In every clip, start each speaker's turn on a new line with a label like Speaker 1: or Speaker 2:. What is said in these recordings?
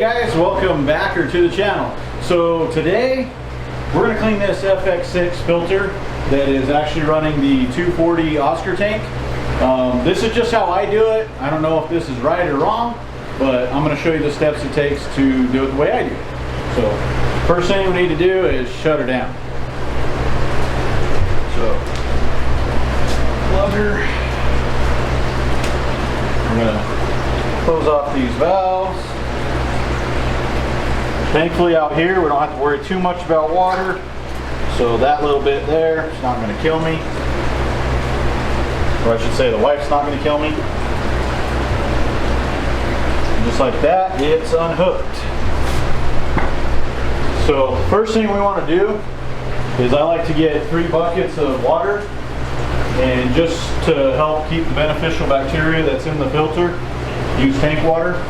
Speaker 1: guys, welcome back or to the channel. So today we're going to clean this FX6 filter that is actually running the 240 Oscar tank. This is just how I do it. I don't know if this is right or wrong, but I'm going to show you the steps it takes to do it the way I do it. So first thing we need to do is shut her down. So plug her. I'm going to close off these valves. Thankfully out here we don't have to worry too much about water, so that little bit there is not going to kill me, or I should say the wife's not going to kill me. And just like that, it's unhooked. So first thing we want to do is I like to get 3 buckets of water, and just to help keep the beneficial bacteria that's in the filter, use tank water.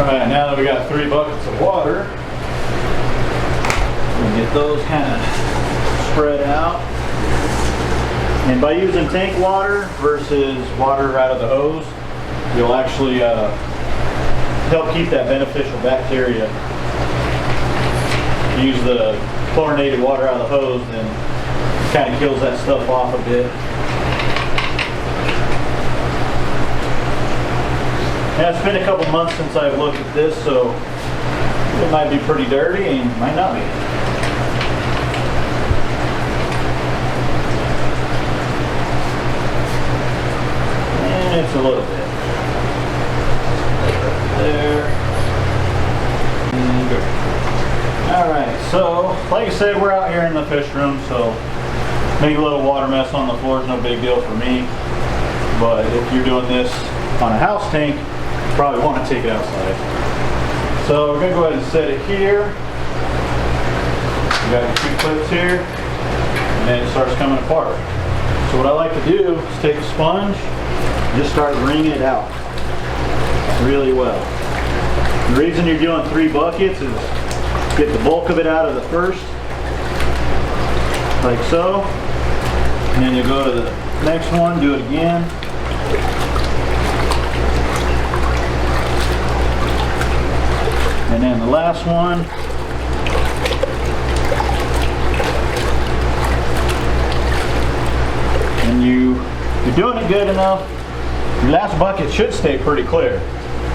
Speaker 1: Alright, now that we got 3 buckets of water, we'll get those kind of spread out. And by using tank water versus water out of the hose, you'll actually help keep that beneficial bacteria. Use the chlorinated water out of the hose, then kind of kills that stuff off a bit. Yeah, it's been a couple months since I've looked at this, so it might be pretty dirty and might not be. And it's a little bit. There. And good. Alright, so like I said, we're out here in the fish room, so make a little water mess on the floor is no big deal for me. But if you're doing this on a house tank, probably want to take it outside. So we're going to go ahead and set it here. We got the 2 clips here, and then it starts coming apart. So what I like to do is take a sponge and just start wringing it out really well. The reason you're doing 3 buckets is get the bulk of it out of the first, like so, and then you go to the next one, do it again. And then the last one. And you're doing it good enough. Your last bucket should stay pretty clear.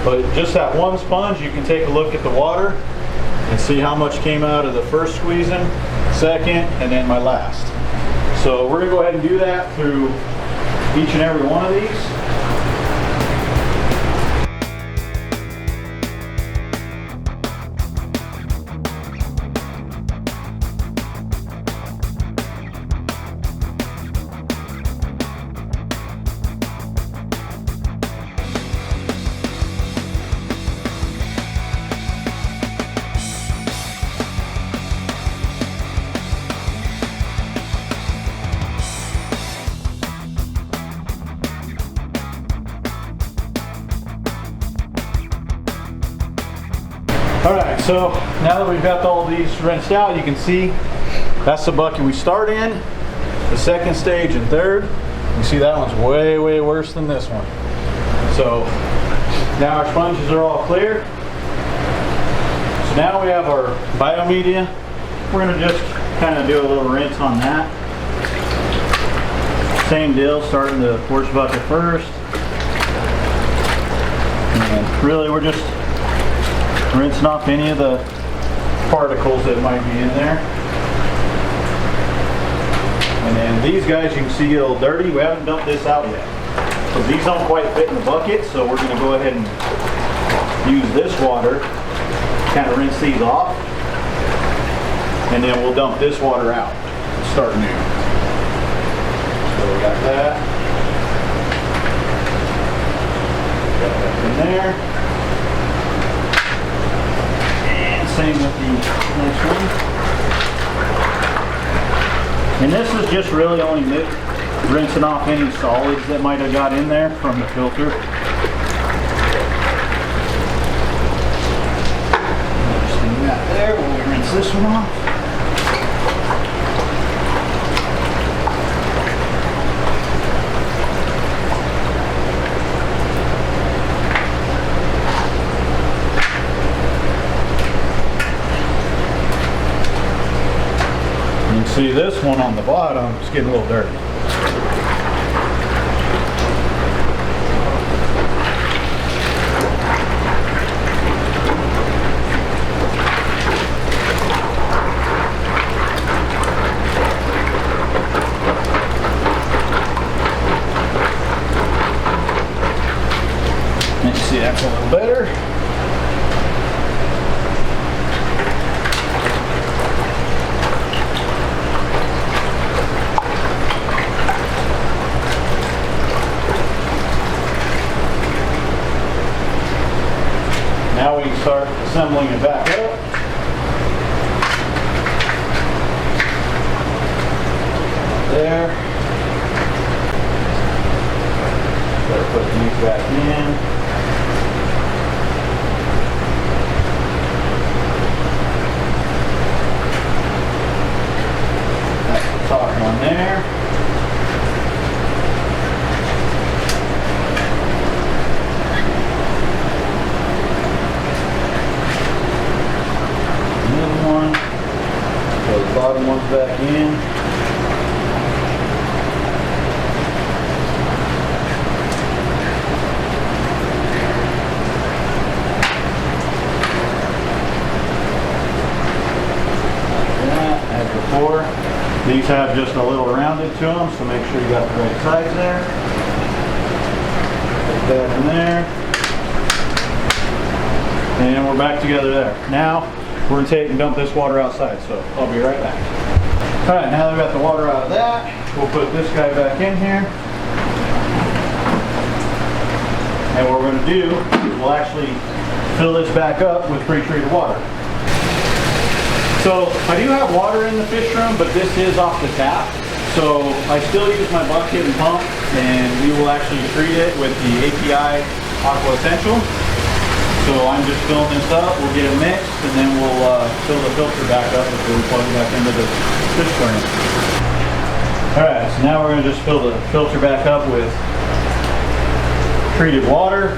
Speaker 1: But just that one sponge, you can take a look at the water and see how much came out of the first squeezing, second, and then my last. So we're going to go ahead and do that through each and every one of these. Alright, so now that we've got all these rinsed out, you can see that's the bucket we start in, the second stage and third. You see that one's way, way worse than this one. So now our sponges are all clear. So now we have our biomedia. We're going to just kind of do a little rinse on that. Same deal, starting the first bucket first. And really we're just rinsing off any of the particles that might be in there. And then these guys, you can see get a little dirty. We haven't dumped this out yet. So these don't quite fit in the bucket, so we're going to go ahead and use this water, kind of rinse these off, and then we'll dump this water out and start new. So we got that. Got that in there. Same with the next one. And this is just really only rinsing off any solids that might have got in there from the filter. Just leave that there while we rinse this one off. this one on the bottom is getting a little dirty. Let's see, that's a little better. Now we can start assembling it back up. There. Start putting these back in. Top one there. Another one. So the bottom one's back in. As before. These have just a little rounded to them, so make sure you got the right size there. Put that in there. And we're back together there. Now, we're going to take and dump this water outside, so I'll be right back. Alright, now that we've got the water out of that, we'll put this guy back in here. And what we're going to do is we'll actually fill this back up with pre-treated water. So I do have water in the fish room, but this is off the tap. So I still use my bucket and pump, and we will actually treat it with the API Aqua Essential. So I'm just filling this up, we'll get it mixed, and then we'll fill the filter back up before we plug it back into the fish aquarium. Alright, so now we're going to just fill the filter back up with treated water.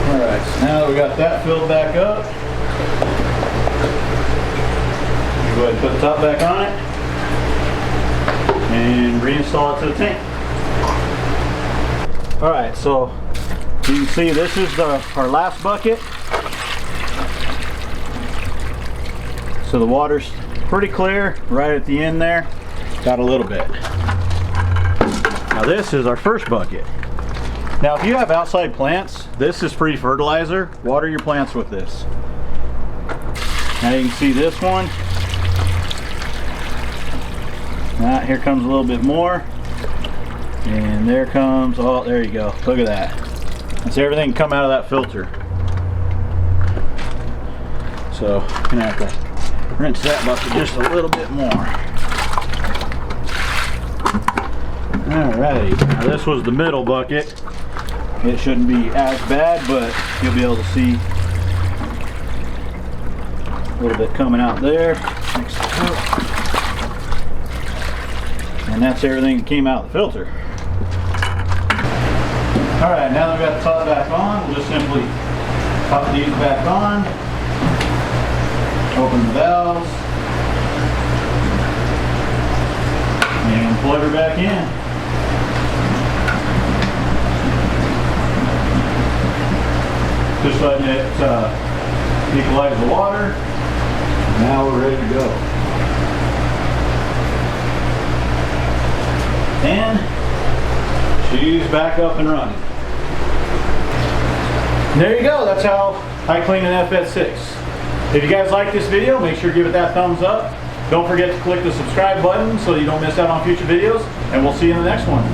Speaker 1: Alright, so now that we got that filled back up, go ahead and put the top back on it and reinstall it to the tank. Alright, so you can see this is our last bucket. So the water's pretty clear right at the end there. Got a little bit. Now this is our first bucket. Now if you have outside plants, this is free fertilizer. Water your plants with this. Now you can see this one. Now here comes a little bit more. And there comes, oh there you go. Look at that. That's everything come out of that filter. So I'm gonna have to rinse that bucket just a little bit more. Alrighty, now this was the middle bucket. It shouldn't be as bad, but you'll be able to see a little bit coming out there. And that's everything that came out of the filter. Alright, now that we've got the top back on, we'll just simply pop these back on, open the valves, and plug her back in. Just letting it equalize the water. Now we're ready to go. And she's back up and running. And there you go. That's how I clean an FX6. If you guys like this video, make sure to give it that thumbs up. Don't forget to click the subscribe button so you don't miss out on future videos. And we'll see you in the next one.